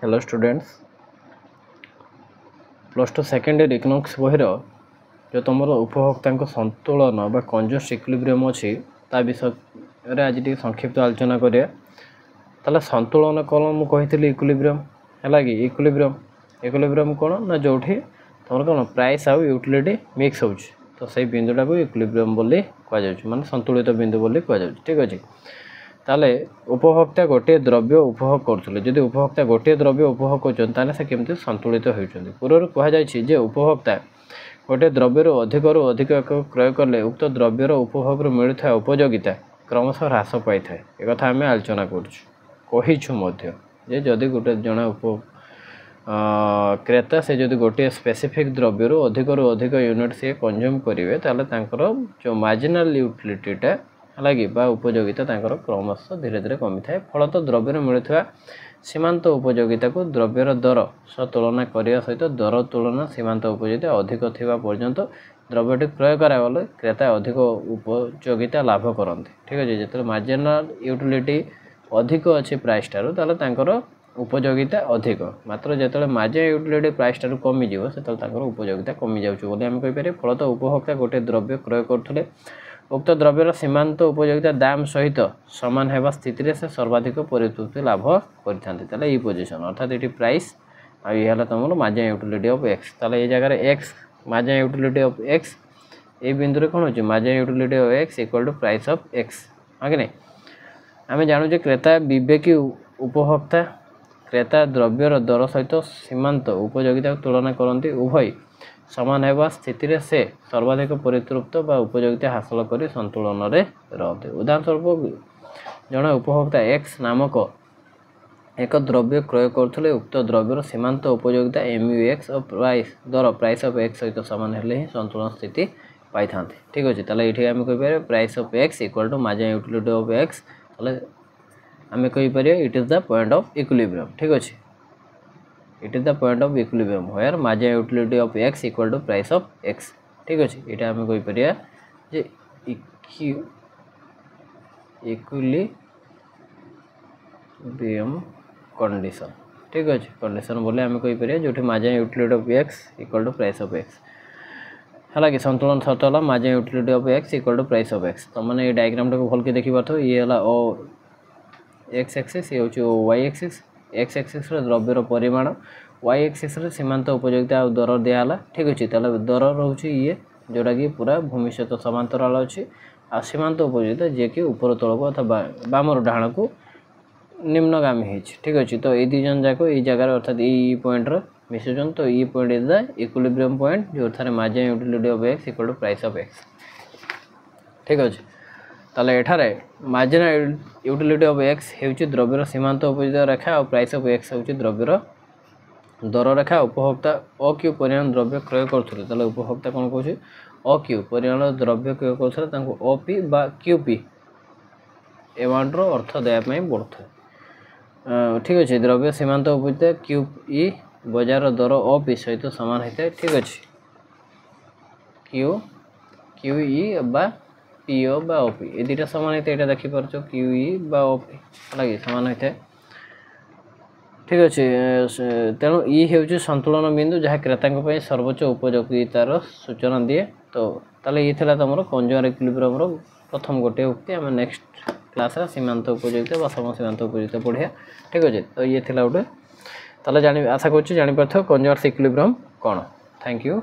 Hello students plus two second year economics बहिर जो तुम उपभोक्ता संतुलन बा कंजूस इक्विलिब्रियम अच्छी ता विषय आज संक्षिप्त आलोचना करिया ताले संतुलन कौन मुझे इक्विलिब्रियम है कि इक्विलिब्रियम कौन ना जो तुम कौन प्राइस आउ यूटिलिटी मिक्स हो तो से बिंदुटा को इक्विलिब्रियम बोली कहुँ माने संतुलित बिंदु बोली कहुँ ठीक अच्छे ताले उपभोक्ता गोटे द्रव्य उपभोग करते जदि उपभोक्ता गोटे द्रव्य उपभोग कर केमती संतुलित होती पूर्व कहुई उपभोक्ता गोटे द्रव्यर अधिक क्रय कले उक्त द्रव्यर उपभोग मिलता उपयोगिता क्रमशः ह्रास पाई था एक आम आलोचना करूँ जदि गोटे जड़े क्रेता से जदि गोटे स्पेसिफिक द्रव्यर अधिक यूनिट सी कंज्यूम करेंगे जो मार्जिनाल यूटिलिटीटा है बा उपयोगिता क्रमश धीरे धीरे कमी थाए फलत द्रव्य मिलता सीमांत उपयोगिता को द्रव्यर दर सह तुलना करने सहित दर तुलना सीमांत उपयोगिता अधिक थिबा पर्यंत द्रव्यटी क्रय करागले क्रेता अधिक उपयोगिता लाभ करते ठीक अच्छे जो मार्जिनाल यूटिलिटी अधिक अच्छी प्राइस ठार उपयोगिता अधिक मात्र जो मार्जिनल यूटिलिटी प्राइस ठार कमिज से उपयोगिता कमी जाऊँगी आम कहीपर फलत उपभोक्ता गोटे द्रव्य क्रय करुले उक्त द्रव्यर सीमांत उपयोगिता दाम सहित सामान होगा स्थिति से सर्वाधिक परितृप्ति लाभ करते पोजिशन अर्थात ये प्राइस आगे तुम मार्जिनल यूटिलिटी ऑफ एक्स ये जगह X marginal utility of X ये बिंदु कौन हो marginal utility of X equal to price of X हाँ कि नहीं आम जानूँ क्रेता विवेकी उपभोक्ता क्रेता द्रव्यर दर सहित सीमांत उपयोगिता तुलना करती उभय समान होगा स्थिति से सर्वाधिक परितृप्त बा उपयोगिता हासिल कर संतुलन में रहते उदाहरण स्वरूप जड़े उपभोक्ता एक्स नामक एक द्रव्य क्रय करते उक्त द्रव्यर सीमांत उपयोगिता MUX और प्राइस ऑफ एक्स सहित सामान हेले ही संतुलन स्थिति पाई था ठीक अच्छे ये आम कहीपर price of X equal to marginal utility of X आम कहीपर it is the point of equilibrium ठीक अच्छे it is the point of equilibrium where marginal utility of X equal to price of X ठीक अच्छे ये आम कहीपर जे equilibrium condition ठीक अच्छे कंडीशन बोले आम कहीपर जो marginal utility of X equal to price of X है कि संतुलन सत है marginal utility of X equal to price of X तो मैंने ये डायग्राम टाक भल के देखी पार्थ ये है ओ एक्स एक्सिस ये हूँ वाई एक्सिस एक्स एक्सिस द्रव्यर परिमाण वाई एक्सिस सीमांत उपयोगिता दर दिहला ठीक अच्छे दर रोचे ये जोटा कि पूरा भूमि सहित समांतराल अच्छी आ सीमांत उपयोगिता जी कि ऊपर तल को अथवा बामर डाण को निम्नगामी है ठीक अच्छे तो ये दुजन जाक ये जगार अर्थात ये पॉइंट मिसुचन तो ये point is the equilibrium point जो थारे marginal utility of X equal to price of X ठीक अच्छे ताले एठारे मार्जिनल यूटिलिटी ऑफ एक्स हेउची द्रव्यर सीमांत उपयोगिता रेखा और प्राइस ऑफ एक्स हेउची द्रव्यर दर रेखा उपभोक्ता अक्यू परिमाण द्रव्य क्रय करथुले ताले उपभोक्ता कोन कहूची अक्यू परिमाण द्रव्य क्रय करथुले तांको ओपी बा क्यूपी अमाउंट रो अर्थ देया पई पड़थै ठीक अछि द्रव्य सीमांत उपयोगिता क्यूई बाजार दर ओपी सहित समान होता है ठीक अच्छे क्यूई बा पीओ बा ओपी ये दुटा सामान होता है यहाँ देखिपार क्यूई बा ओपी है सामान होता है ठीक अच्छे तेणु ये हूँ संतुलन बिंदु जहाँ क्रेता सर्वोच्च उपयोगितार सूचना दिए तो ये तुम कंज्यूमर इक्विलिब्रियम प्रथम गोटे उक्ति आम नेक्स्ट क्लास सीमांत उपयोगिता सम सीमांत उपयोगिता पढ़िया ठीक अच्छे तो ये गोटे ताले आशा करूँ जापार कंज्यूमर इक्विलिब्रियम कौन थैंक यू।